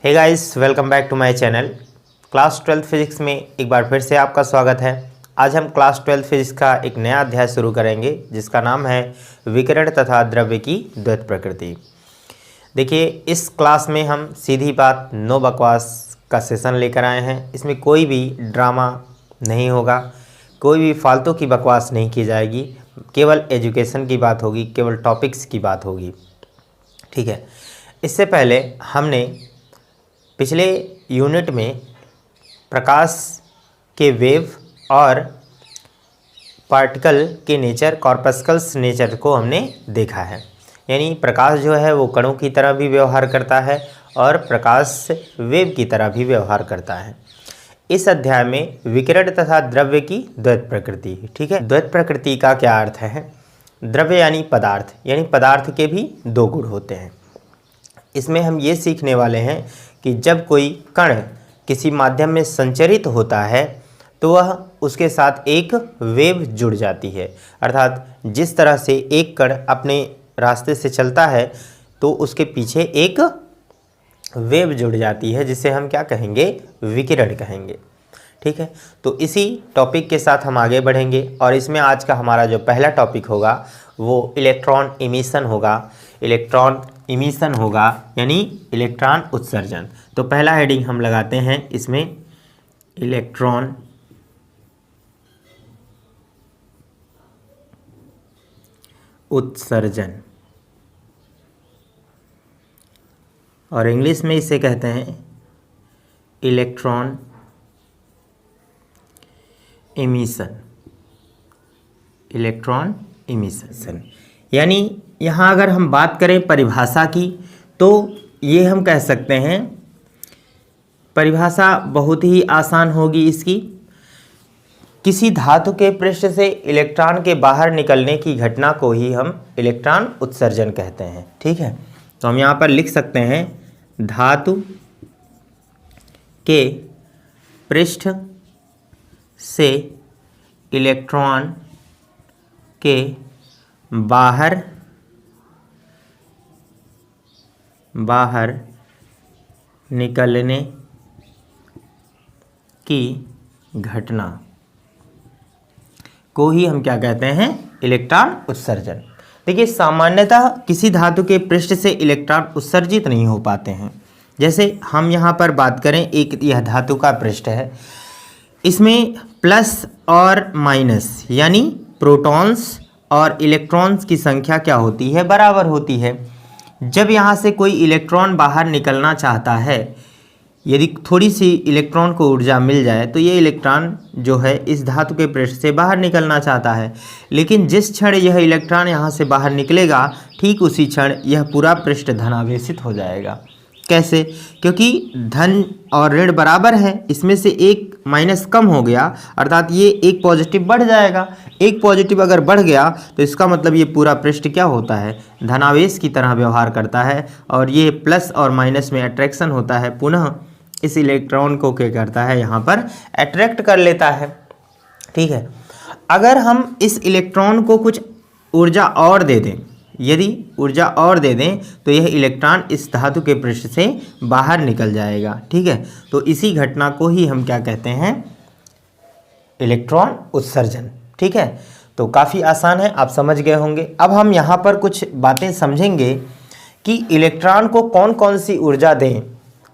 Hey guys, welcome back to my channel. Class 12th physics में एक बार फिर से आपका स्वागत है। आज हम क्लास 12th फिजिक्स का एक नया अध्याय शुरू करेंगे जिसका नाम है विकिरण तथा द्रव्य की द्वैत प्रकृति। देखिए, इस क्लास में हम सीधी बात नो बकवास का सेशन लेकर आए हैं। इसमें कोई भी ड्रामा नहीं होगा, कोई भी फालतू की बकवास नहीं की जाएगी, केवल एजुकेशन की बात होगी, केवल टॉपिक्स की बात होगी। ठीक है। इससे पहले हमने पिछले यूनिट में प्रकाश के वेव और पार्टिकल के नेचर, कॉर्पस्कल्स नेचर को हमने देखा है। यानी प्रकाश जो है वो कणों की तरह भी व्यवहार करता है और प्रकाश वेव की तरह भी व्यवहार करता है। इस अध्याय में विकिरण तथा द्रव्य की द्वैत प्रकृति। ठीक है। द्वैत प्रकृति का क्या अर्थ है? द्रव्य यानी पदार्थ के भी दो गुण होते हैं। इसमें हम ये सीखने वाले हैं कि जब कोई कण किसी माध्यम में संचरित होता है तो वह उसके साथ एक वेव जुड़ जाती है। अर्थात जिस तरह से एक कण अपने रास्ते से चलता है तो उसके पीछे एक वेव जुड़ जाती है, जिसे हम क्या कहेंगे? विकिरण कहेंगे। ठीक है। तो इसी टॉपिक के साथ हम आगे बढ़ेंगे और इसमें आज का हमारा जो पहला टॉपिक होगा वो इलेक्ट्रॉन इमिशन होगा, यानी इलेक्ट्रॉन उत्सर्जन। तो पहला हेडिंग हम लगाते हैं इसमें, इलेक्ट्रॉन उत्सर्जन, और इंग्लिश में इसे कहते हैं इलेक्ट्रॉन इमिशन। यानी यहाँ अगर हम बात करें परिभाषा की तो ये हम कह सकते हैं, परिभाषा बहुत ही आसान होगी इसकी। किसी धातु के पृष्ठ से इलेक्ट्रॉन के बाहर निकलने की घटना को ही हम इलेक्ट्रॉन उत्सर्जन कहते हैं। ठीक है। तो हम यहाँ पर लिख सकते हैं, धातु के पृष्ठ से इलेक्ट्रॉन के बाहर निकलने की घटना को ही हम क्या कहते हैं? इलेक्ट्रॉन उत्सर्जन। देखिए, सामान्यतः किसी धातु के पृष्ठ से इलेक्ट्रॉन उत्सर्जित नहीं हो पाते हैं। जैसे हम यहाँ पर बात करें, एक यह धातु का पृष्ठ है, इसमें प्लस और माइनस यानी प्रोटॉन्स और इलेक्ट्रॉन्स की संख्या क्या होती है? बराबर होती है। जब यहाँ से कोई इलेक्ट्रॉन बाहर निकलना चाहता है, यदि थोड़ी सी इलेक्ट्रॉन को ऊर्जा मिल जाए तो ये इलेक्ट्रॉन जो है इस धातु के पृष्ठ से बाहर निकलना चाहता है, लेकिन जिस क्षण यह इलेक्ट्रॉन यहाँ से बाहर निकलेगा ठीक उसी क्षण यह पूरा पृष्ठ धनावेशित हो जाएगा। कैसे? क्योंकि धन और ऋण बराबर है, इसमें से एक माइनस कम हो गया, अर्थात ये एक पॉजिटिव बढ़ जाएगा। एक पॉजिटिव अगर बढ़ गया तो इसका मतलब ये पूरा पृष्ठ क्या होता है? धनावेश की तरह व्यवहार करता है, और ये प्लस और माइनस में अट्रैक्शन होता है, पुनः इस इलेक्ट्रॉन को क्या करता है? यहाँ पर अट्रैक्ट कर लेता है। ठीक है। अगर हम इस इलेक्ट्रॉन को कुछ ऊर्जा और दे दें, यदि ऊर्जा और दे दें तो यह इलेक्ट्रॉन इस धातु के पृष्ठ से बाहर निकल जाएगा। ठीक है। तो इसी घटना को ही हम क्या कहते हैं? इलेक्ट्रॉन उत्सर्जन। ठीक है। तो काफ़ी आसान है, आप समझ गए होंगे। अब हम यहाँ पर कुछ बातें समझेंगे कि इलेक्ट्रॉन को कौन कौन सी ऊर्जा दें,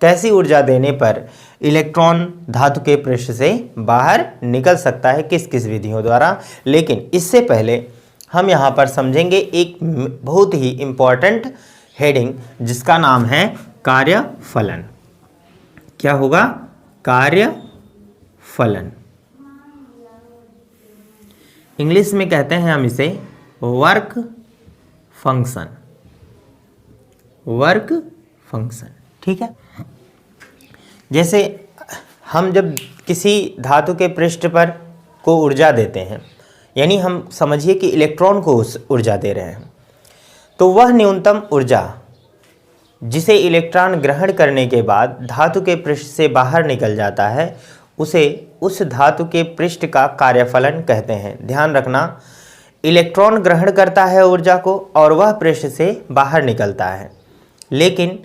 कैसी ऊर्जा देने पर इलेक्ट्रॉन धातु के पृष्ठ से बाहर निकल सकता है, किस किस विधियों द्वारा। लेकिन इससे पहले हम यहाँ पर समझेंगे एक बहुत ही इम्पॉर्टेंट हेडिंग जिसका नाम है कार्यफलन। क्या होगा? कार्यफलन। इंग्लिश में कहते हैं हम इसे वर्क फंक्शन। ठीक है। जैसे हम जब किसी धातु के पृष्ठ पर को ऊर्जा देते हैं, यानी हम समझिए कि इलेक्ट्रॉन को ऊर्जा दे रहे हैं, तो वह न्यूनतम ऊर्जा जिसे इलेक्ट्रॉन ग्रहण करने के बाद धातु के पृष्ठ से बाहर निकल जाता है, उसे उस धातु के पृष्ठ का कार्यफलन कहते हैं। ध्यान रखना, इलेक्ट्रॉन ग्रहण करता है ऊर्जा को और वह पृष्ठ से बाहर निकलता है, लेकिन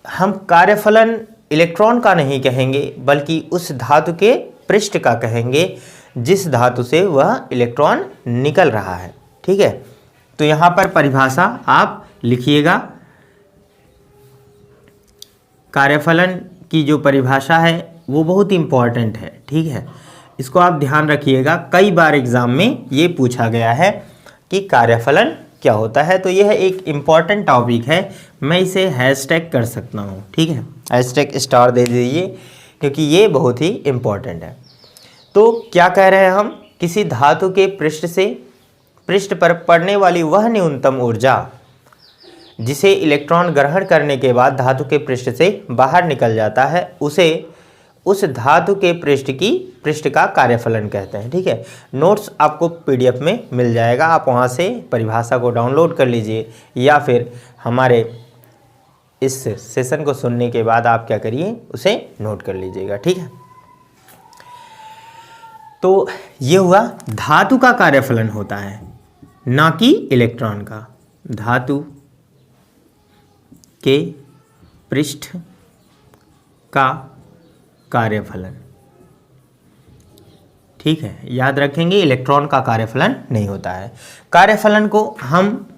हम कार्यफलन इलेक्ट्रॉन का नहीं कहेंगे बल्कि उस धातु के पृष्ठ का कहेंगे जिस धातु से वह इलेक्ट्रॉन निकल रहा है। ठीक है, तो यहाँ पर परिभाषा आप लिखिएगा। कार्यफलन की जो परिभाषा है वो बहुत इंपॉर्टेंट है। ठीक है, इसको आप ध्यान रखिएगा, कई बार एग्जाम में ये पूछा गया है कि कार्यफलन क्या होता है। तो यह एक इम्पॉर्टेंट टॉपिक है, मैं इसे हैशटैग कर सकता हूँ। ठीक है, हैशटैग स्टार दे दीजिए क्योंकि ये बहुत ही इम्पॉर्टेंट है। तो क्या कह रहे हैं हम, किसी धातु के पृष्ठ पर पड़ने वाली वह न्यूनतम ऊर्जा जिसे इलेक्ट्रॉन ग्रहण करने के बाद धातु के पृष्ठ से बाहर निकल जाता है उसे उस धातु के पृष्ठ का कार्यफलन कहते हैं। ठीक है, नोट्स आपको पीडीएफ में मिल जाएगा, आप वहाँ से परिभाषा को डाउनलोड कर लीजिए या फिर हमारे इस सेशन को सुनने के बाद आप क्या करिए, उसे नोट कर लीजिएगा। ठीक है, तो ये हुआ धातु का कार्यफलन होता है, ना कि इलेक्ट्रॉन का। धातु के पृष्ठ का कार्यफलन। ठीक है, याद रखेंगे, इलेक्ट्रॉन का कार्यफलन नहीं होता है। कार्यफलन को हम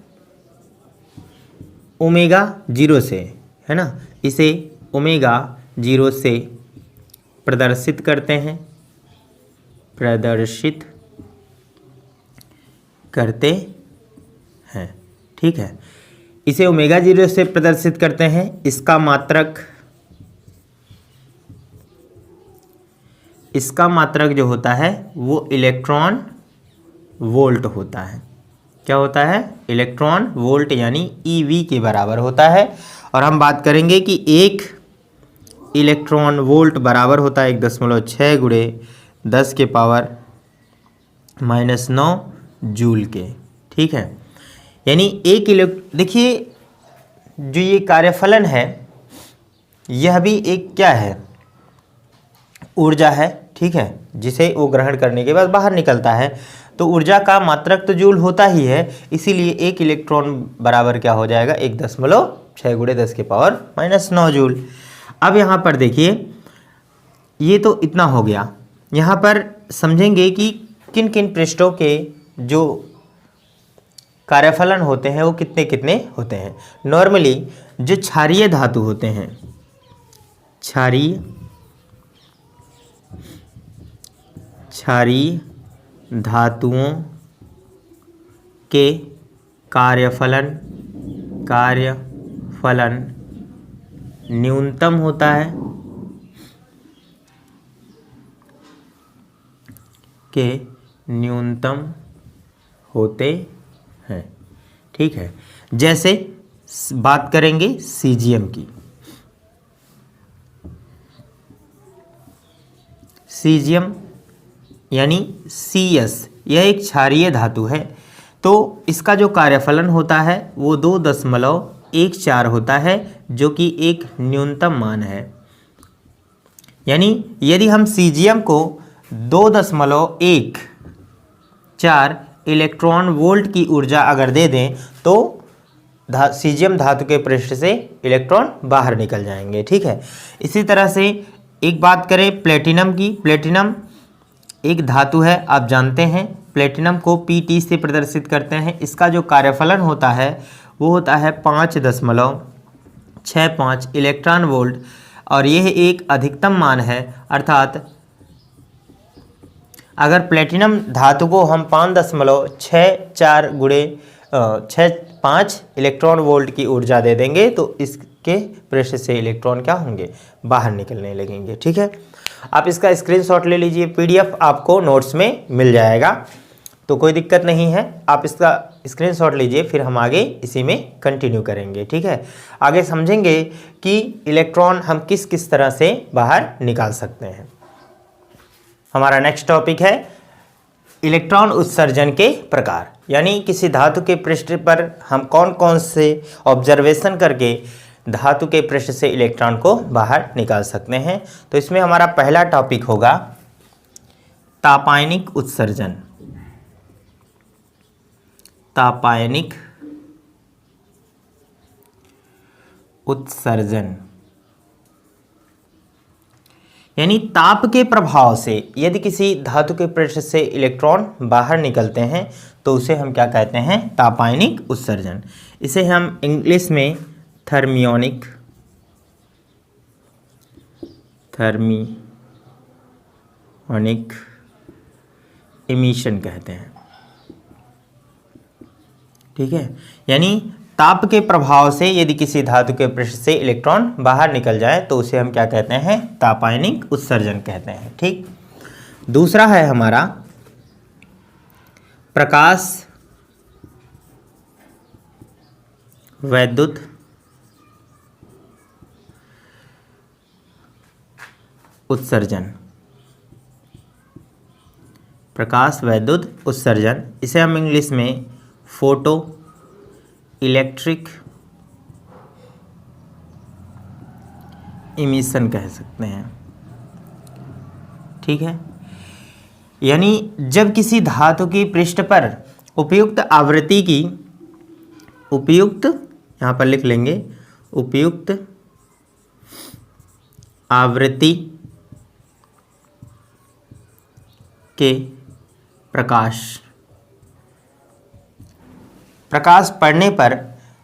ओमेगा 0 से, है ना, इसे ओमेगा 0 से प्रदर्शित करते हैं, ठीक है, इसे ओमेगा 0 से प्रदर्शित करते हैं। इसका मात्रक जो होता है वो इलेक्ट्रॉन वोल्ट होता है। क्या होता है, इलेक्ट्रॉन वोल्ट, यानी ईवी के बराबर होता है। और हम बात करेंगे कि 1 इलेक्ट्रॉन वोल्ट बराबर होता है 1.6 गुणे 10 के पावर -9 जूल के। ठीक है, यानी देखिए जो ये कार्यफलन है यह भी एक क्या है, ऊर्जा है। ठीक है, जिसे वो ग्रहण करने के बाद बाहर निकलता है। तो ऊर्जा का मात्रक तो जूल होता ही है, इसीलिए 1 इलेक्ट्रॉन बराबर क्या हो जाएगा, 1.6 गुणे 10 के पावर -9 जूल। अब यहाँ पर देखिए, ये तो इतना हो गया। यहाँ पर समझेंगे कि किन किन पृष्ठों के जो कार्यफलन होते हैं वो कितने कितने होते हैं। नॉर्मली जो क्षारीय धातु होते हैं, क्षारीय धातुओं के कार्यफलन न्यूनतम होता है, न्यूनतम होते हैं। ठीक है, जैसे बात करेंगे सीजियम की। सीजियम यानी CS, यह एक क्षारीय धातु है। तो इसका जो कार्यफलन होता है वो 2.14 होता है, जो कि एक न्यूनतम मान है। यानी यदि हम सीजियम को 2.14 इलेक्ट्रॉन वोल्ट की ऊर्जा अगर दे दें तो सीजियम धातु के पृष्ठ से इलेक्ट्रॉन बाहर निकल जाएंगे। ठीक है, इसी तरह से एक बात करें प्लेटिनम की। प्लेटिनम एक धातु है, आप जानते हैं। प्लेटिनम को Pt से प्रदर्शित करते हैं। इसका जो कार्यफलन होता है वो होता है 5.65 इलेक्ट्रॉन वोल्ट, और यह एक अधिकतम मान है। अर्थात अगर प्लेटिनम धातु को हम 5.64 गुणे 5 इलेक्ट्रॉन वोल्ट की ऊर्जा दे देंगे तो इसके पृष्ठ से इलेक्ट्रॉन क्या होंगे, बाहर निकलने लगेंगे। ठीक है, आप इसका स्क्रीनशॉट ले लीजिए, PDF आपको नोट्स में मिल जाएगा, तो कोई दिक्कत नहीं है। आप इसका स्क्रीनशॉट लीजिए, फिर हम आगे इसी में कंटिन्यू करेंगे। ठीक है, आगे समझेंगे कि इलेक्ट्रॉन हम किस किस तरह से बाहर निकाल सकते हैं। हमारा नेक्स्ट टॉपिक है इलेक्ट्रॉन उत्सर्जन के प्रकार, यानी किसी धातु के पृष्ठ पर हम कौन कौन से ऑब्जर्वेशन करके धातु के पृष्ठ से इलेक्ट्रॉन को बाहर निकाल सकते हैं। तो इसमें हमारा पहला टॉपिक होगा तापायनिक उत्सर्जन। तापायनिक उत्सर्जन यानी ताप के प्रभाव से यदि किसी धातु के पृष्ठ से इलेक्ट्रॉन बाहर निकलते हैं तो उसे हम क्या कहते हैं, तापायनिक उत्सर्जन। इसे हम इंग्लिश में थर्मियोनिक इमिशन कहते हैं। ठीक है, यानी ताप के प्रभाव से यदि किसी धातु के पृष्ठ से इलेक्ट्रॉन बाहर निकल जाए तो उसे हम क्या कहते हैं, तापायनिक उत्सर्जन कहते हैं। ठीक, दूसरा है हमारा प्रकाश वैद्युत उत्सर्जन। प्रकाश वैद्युत उत्सर्जन, इसे हम इंग्लिश में फोटो इलेक्ट्रिक इमिशन कह सकते हैं। ठीक है, यानी जब किसी धातु की पृष्ठ पर उपयुक्त आवृत्ति की, उपयुक्त यहाँ पर लिख लेंगे, उपयुक्त आवृत्ति के प्रकाश पड़ने पर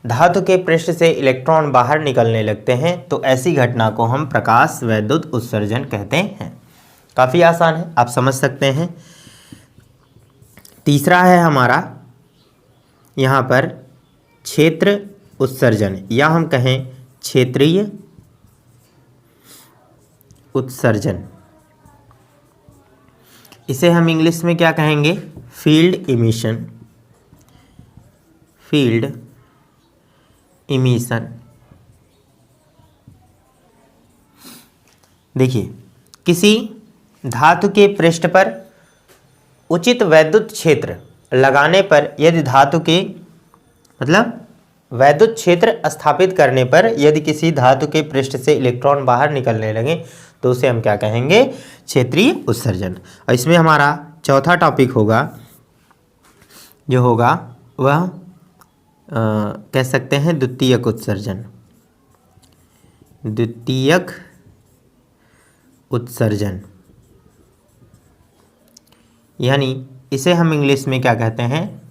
धातु के पृष्ठ से इलेक्ट्रॉन बाहर निकलने लगते हैं तो ऐसी घटना को हम प्रकाश वैद्युत उत्सर्जन कहते हैं। काफ़ी आसान है, आप समझ सकते हैं। तीसरा है हमारा यहाँ पर क्षेत्र उत्सर्जन, या हम कहें क्षेत्रीय उत्सर्जन। इसे हम इंग्लिश में क्या कहेंगे, फील्ड इमिशन। Field emission. देखिए, किसी धातु के पृष्ठ पर उचित वैद्युत क्षेत्र लगाने पर यदि धातु के वैद्युत क्षेत्र स्थापित करने पर यदि किसी धातु के पृष्ठ से इलेक्ट्रॉन बाहर निकलने लगे तो उसे हम क्या कहेंगे, क्षेत्रीय उत्सर्जन। और इसमें हमारा चौथा टॉपिक होगा, जो होगा वह कह सकते हैं द्वितीयक उत्सर्जन। द्वितीयक उत्सर्जन, यानी इसे हम इंग्लिश में क्या कहते हैं,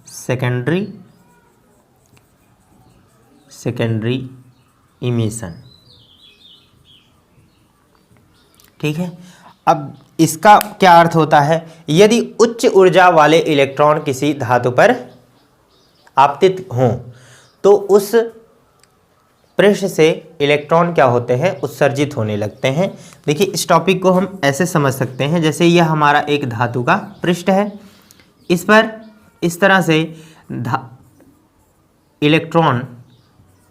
सेकेंडरी इमिशन। ठीक है, अब इसका क्या अर्थ होता है, यदि उच्च ऊर्जा वाले इलेक्ट्रॉन किसी धातु पर आपतित हों तो उस पृष्ठ से इलेक्ट्रॉन क्या होते हैं, उत्सर्जित होने लगते हैं। देखिए, इस टॉपिक को हम ऐसे समझ सकते हैं, जैसे यह हमारा एक धातु का पृष्ठ है, इस पर इस तरह से इलेक्ट्रॉन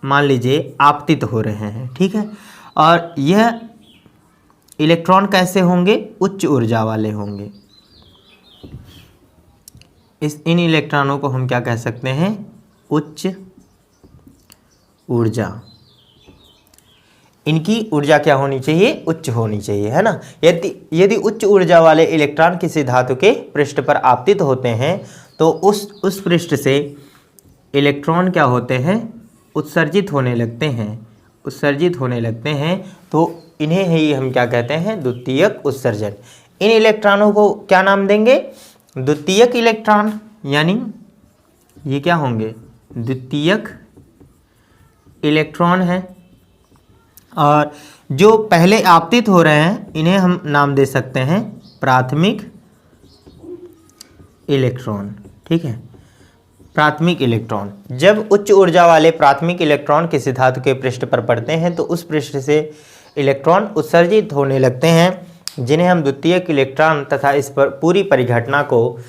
मान लीजिए आपतित हो रहे हैं। ठीक है, और यह इलेक्ट्रॉन कैसे होंगे, उच्च ऊर्जा वाले होंगे। इन इलेक्ट्रॉनों को हम क्या कह सकते हैं, उच्च ऊर्जा। इनकी ऊर्जा क्या होनी चाहिए, उच्च होनी चाहिए, है ना। यदि उच्च ऊर्जा वाले इलेक्ट्रॉन किसी धातु के पृष्ठ पर आपतित होते हैं तो उस पृष्ठ से इलेक्ट्रॉन क्या होते हैं, उत्सर्जित होने लगते हैं। तो इन्हें ही हम क्या कहते हैं, द्वितीयक उत्सर्जन। इन इलेक्ट्रॉनों को क्या नाम देंगे, द्वितीयक इलेक्ट्रॉन, यानी ये क्या होंगे, द्वितीयक इलेक्ट्रॉन है। और जो पहले आपतित हो रहे हैं इन्हें हम नाम दे सकते हैं प्राथमिक इलेक्ट्रॉन। ठीक है, प्राथमिक इलेक्ट्रॉन। जब उच्च ऊर्जा वाले प्राथमिक इलेक्ट्रॉन किसी धातु के पृष्ठ पर पड़ते हैं तो उस पृष्ठ से इलेक्ट्रॉन उत्सर्जित होने लगते हैं, जिन्हें हम द्वितीयक इलेक्ट्रॉन तथा इस पर पूरी परिघटना को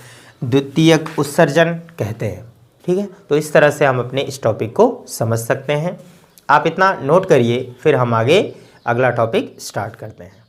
द्वितीयक उत्सर्जन कहते हैं। ठीक है, तो इस तरह से हम अपने इस टॉपिक को समझ सकते हैं। आप इतना नोट करिए, फिर हम आगे अगला टॉपिक स्टार्ट करते हैं।